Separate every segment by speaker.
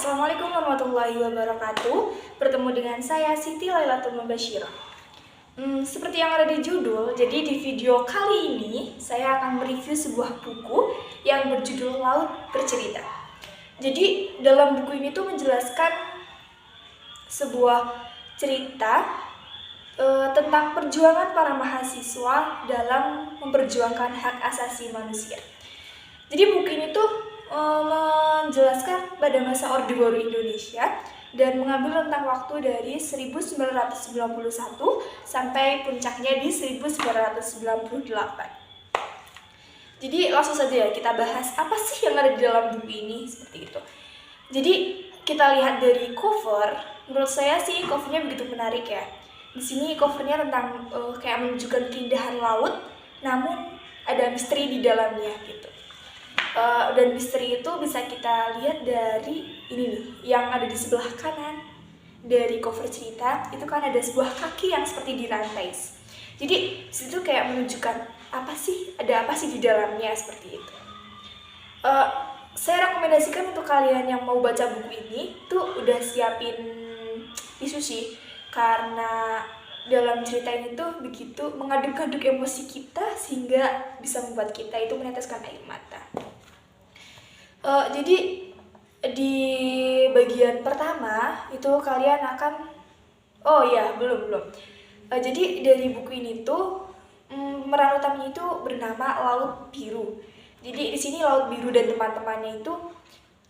Speaker 1: Assalamualaikum warahmatullahi wabarakatuh. Bertemu dengan saya Siti Lailatul Mubashirah. Seperti yang ada di judul, jadi di video kali ini saya akan mereview sebuah buku yang berjudul Laut Bercerita. Jadi dalam buku ini tuh menjelaskan sebuah cerita tentang perjuangan para mahasiswa dalam memperjuangkan hak asasi manusia. Jadi buku ini tuh menjelaskan pada masa Orde Baru Indonesia dan mengambil rentang waktu dari 1991 sampai puncaknya di 1998. Jadi langsung saja ya kita bahas apa sih yang ada di dalam buku ini seperti itu. Jadi kita lihat dari cover, menurut saya sih covernya begitu menarik ya. Di sini covernya tentang kayak menunjukkan keindahan laut, namun ada misteri di dalamnya gitu. Dan misteri itu bisa kita lihat dari ini nih, yang ada di sebelah kanan dari cover cerita. Itu kan ada sebuah kaki yang seperti dirantai. Jadi situ kayak menunjukkan ada apa sih di dalamnya seperti itu. Saya rekomendasikan untuk kalian yang mau baca buku ini tuh udah siapin tisu sih, karena dalam cerita ini tuh begitu mengaduk-aduk emosi kita sehingga bisa membuat kita itu meneteskan air mata. Jadi di bagian pertama itu kalian akan belum. Jadi dari buku ini tuh pemeran utamanya itu bernama Laut Biru. Jadi di sini Laut Biru dan teman-temannya itu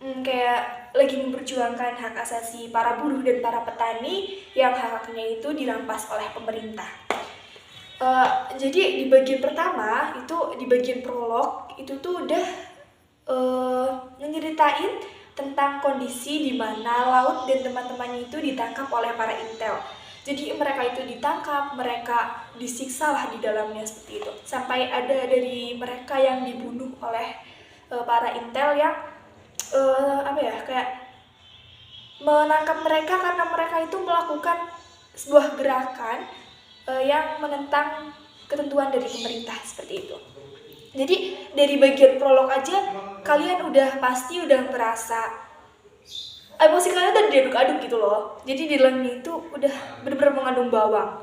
Speaker 1: kayak lagi memperjuangkan hak asasi para buruh dan para petani yang hak-haknya itu dirampas oleh pemerintah. Jadi di bagian pertama itu di bagian prolog itu tuh udah nyeritain tentang kondisi di mana Laut dan teman-temannya itu ditangkap oleh para intel. Jadi mereka itu ditangkap, mereka disiksa lah di dalamnya seperti itu. Sampai ada dari mereka yang dibunuh oleh para intel yang kayak menangkap mereka karena mereka itu melakukan sebuah gerakan yang menentang ketentuan dari pemerintah seperti itu. Jadi dari bagian prolog aja kalian pasti udah merasa emosi kalian udah diaduk-aduk gitu loh. Jadi di dalamnya itu udah benar-benar mengandung bawang.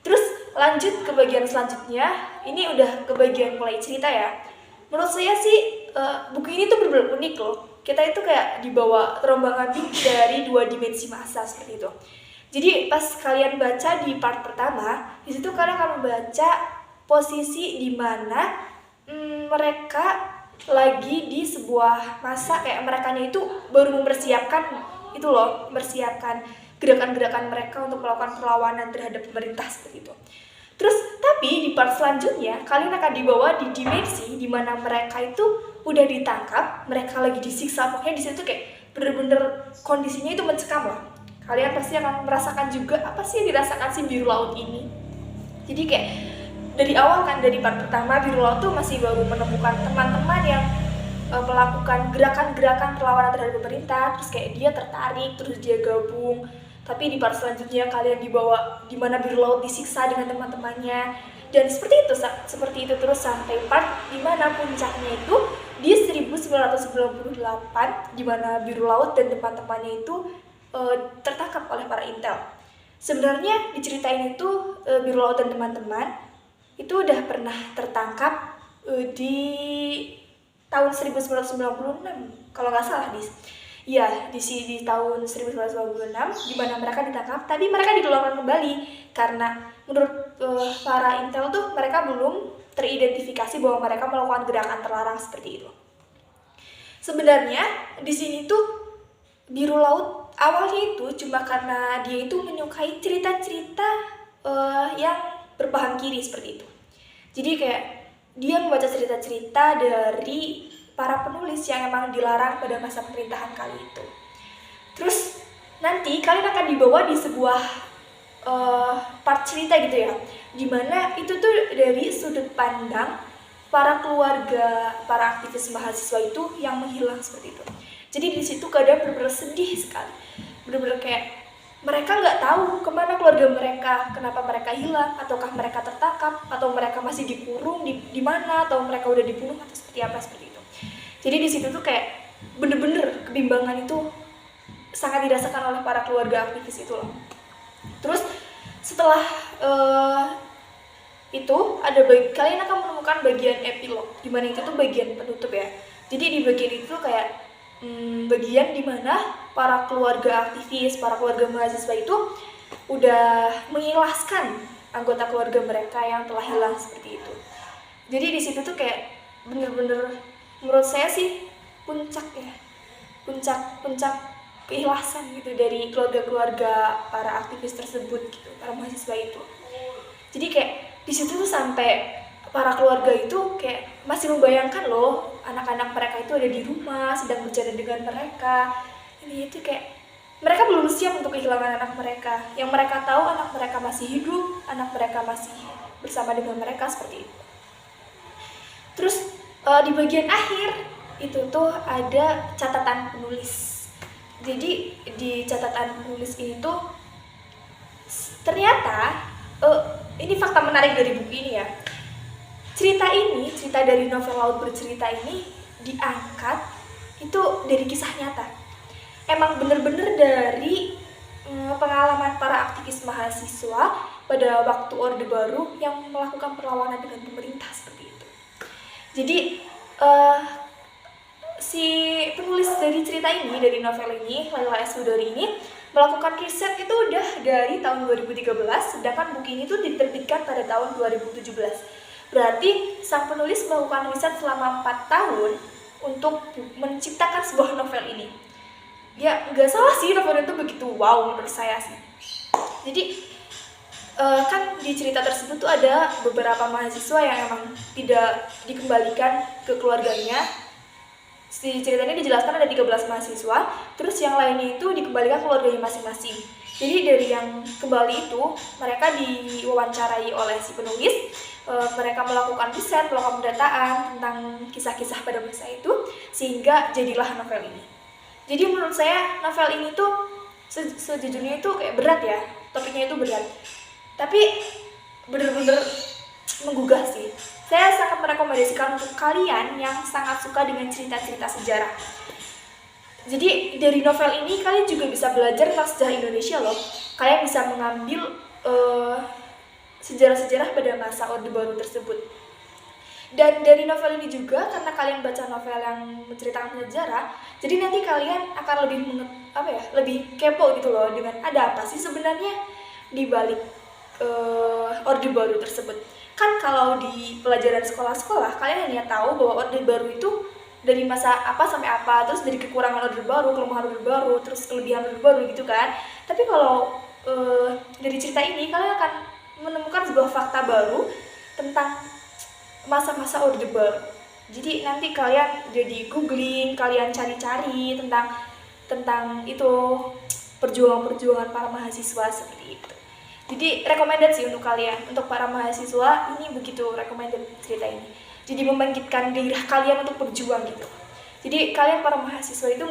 Speaker 1: Terus lanjut ke bagian selanjutnya, ini udah ke bagian mulai cerita ya. Menurut saya sih buku ini tuh benar-benar unik loh. Kita itu kayak dibawa terombang-ambing dari 2 dimensi masa seperti itu. Jadi pas kalian baca di part pertama, di situ kalian akan membaca posisi di mana mereka lagi di sebuah masa kayak merekanya itu baru mempersiapkan gerakan-gerakan mereka untuk melakukan perlawanan terhadap pemerintah seperti itu. Terus tapi di part selanjutnya kalian akan dibawa di dimensi di mana mereka itu udah ditangkap, mereka lagi disiksa, pokoknya di situ kayak bener-bener kondisinya itu mencekam lah. Kalian pasti akan merasakan juga apa sih yang dirasakan si biru laut ini. Jadi kayak dari awal kan, dari part pertama Biru Laut tuh masih baru menemukan teman-teman yang melakukan gerakan-gerakan perlawanan terhadap pemerintah, terus kayak dia tertarik, terus dia gabung. Tapi di part selanjutnya kalian dibawa di mana Biru Laut disiksa dengan teman-temannya, dan seperti itu terus sampai part di mana puncaknya itu di 1998 di mana Biru Laut dan teman-temannya itu tertangkap oleh para intel. Sebenarnya di cerita ini tuh Biru Laut dan teman-teman itu udah pernah tertangkap di tahun 1996 kalau nggak salah di tahun 1996 di mana mereka ditangkap, tapi mereka dikeluarkan kembali karena menurut para intel tuh mereka belum teridentifikasi bahwa mereka melakukan gerakan terlarang seperti itu. Sebenarnya di sini tuh Biru Laut awalnya itu cuma karena dia itu menyukai cerita-cerita yang berpaham kiri seperti itu. Jadi kayak dia membaca cerita-cerita dari para penulis yang emang dilarang pada masa pemerintahan kali itu. Terus nanti kalian akan dibawa di sebuah part cerita gitu ya, dimana itu tuh dari sudut pandang para keluarga, para aktivis mahasiswa itu yang menghilang seperti itu. Jadi di situ keadaan benar-benar sedih sekali, benar-benar kayak mereka nggak tahu kemana keluarga mereka, kenapa mereka hilang, ataukah mereka tertangkap, atau mereka masih dikurung di mana, atau mereka udah dibunuh atau seperti itu. Jadi di situ tuh kayak bener-bener kebimbangan itu sangat dirasakan oleh para keluarga aktivis itu loh. Terus setelah itu ada kalian akan menemukan bagian epilog, dimana itu tuh bagian penutup ya. Jadi di bagian itu kayak bagian dimana para keluarga aktivis, para keluarga mahasiswa itu udah mengikhlaskan anggota keluarga mereka yang telah hilang seperti itu. Jadi di situ tuh kayak bener-bener menurut saya sih puncak keikhlasan gitu dari keluarga-keluarga para aktivis tersebut gitu, para mahasiswa itu. Jadi kayak di situ tuh sampai para keluarga itu kayak masih membayangkan loh anak-anak mereka itu ada di rumah sedang bercanda dengan mereka. Ini itu kayak mereka belum siap untuk kehilangan anak mereka. Yang mereka tahu anak mereka masih hidup, anak mereka masih bersama dengan mereka seperti itu. Terus di bagian akhir itu tuh ada catatan penulis. Jadi di catatan penulis ini tuh ternyata ini fakta menarik dari buku ini ya. Cerita dari novel Laut Bercerita ini diangkat itu dari kisah nyata. Emang bener-bener dari pengalaman para aktivis mahasiswa pada waktu Orde Baru yang melakukan perlawanan dengan pemerintah seperti itu. Jadi si penulis dari cerita ini, dari novel ini, Laila S. Chudori ini melakukan riset itu udah dari tahun 2013, sedangkan buku ini tuh diterbitkan pada tahun 2017. Berarti sang penulis melakukan riset selama 4 tahun untuk menciptakan sebuah novel ini. Ya nggak salah sih, novel itu begitu wow menurut saya sih. Jadi kan di cerita tersebut tuh ada beberapa mahasiswa yang emang tidak dikembalikan ke keluarganya. Di cerita ini dijelaskan ada 13 mahasiswa, terus yang lainnya itu dikembalikan ke keluarganya masing-masing. Jadi dari yang kembali itu, mereka diwawancarai oleh si penulis, mereka melakukan riset, melakukan pendataan tentang kisah-kisah pada masa itu, sehingga jadilah novel ini. Jadi menurut saya novel ini tuh sejujurnya itu kayak berat ya, topiknya itu berat. Tapi bener-bener menggugah sih. Saya sangat merekomendasikan untuk kalian yang sangat suka dengan cerita-cerita sejarah. Jadi dari novel ini kalian juga bisa belajar tentang sejarah Indonesia loh. Kalian bisa mengambil sejarah-sejarah pada masa Orde Baru tersebut. Dan dari novel ini juga, karena kalian baca novel yang menceritakan sejarah, jadi nanti kalian akan lebih kepo gitu loh dengan ada apa sih sebenarnya di balik Orde Baru tersebut. Kan kalau di pelajaran sekolah-sekolah kalian hanya tahu bahwa Orde Baru itu dari masa apa sampai apa, terus dari kekurangan Orde Baru, kelemahan Orde Baru, terus kelebihan Orde Baru gitu kan. Tapi kalau dari cerita ini kalian akan menemukan sebuah fakta baru tentang masa-masa Orde Baru. Jadi nanti kalian jadi googling, kalian cari-cari tentang itu perjuangan para mahasiswa seperti itu. Jadi recommended sih untuk kalian, untuk para mahasiswa ini begitu recommended cerita ini. Jadi membangkitkan gairah kalian untuk berjuang gitu. Jadi kalian para mahasiswa itu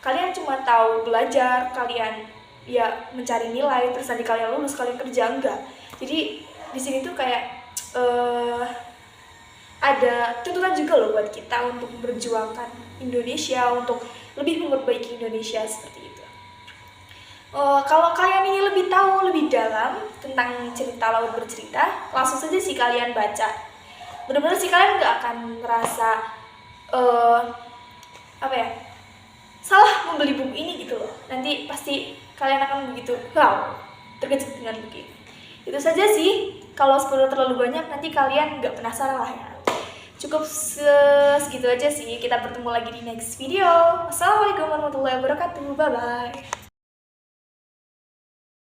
Speaker 1: kalian cuma tahu belajar, kalian ya mencari nilai, terus nanti kalian lulus, kalian kerja, enggak. Jadi di sini tuh kayak ada tuntutan juga loh buat kita untuk memperjuangkan Indonesia, untuk lebih memperbaiki Indonesia seperti itu. Kalau kalian ingin lebih tahu lebih dalam tentang cerita Laut Bercerita, langsung saja sih kalian baca. Benar-benar sih kalian nggak akan merasa salah membeli buku ini gitu loh. Nanti pasti kalian akan begitu wow, terkejut dengan buku ini. Itu saja sih. Kalau spoiler terlalu banyak nanti kalian nggak penasaran lah ya. Cukup segitu aja sih. Kita bertemu lagi di next video. Wassalamualaikum warahmatullahi wabarakatuh. Bye bye.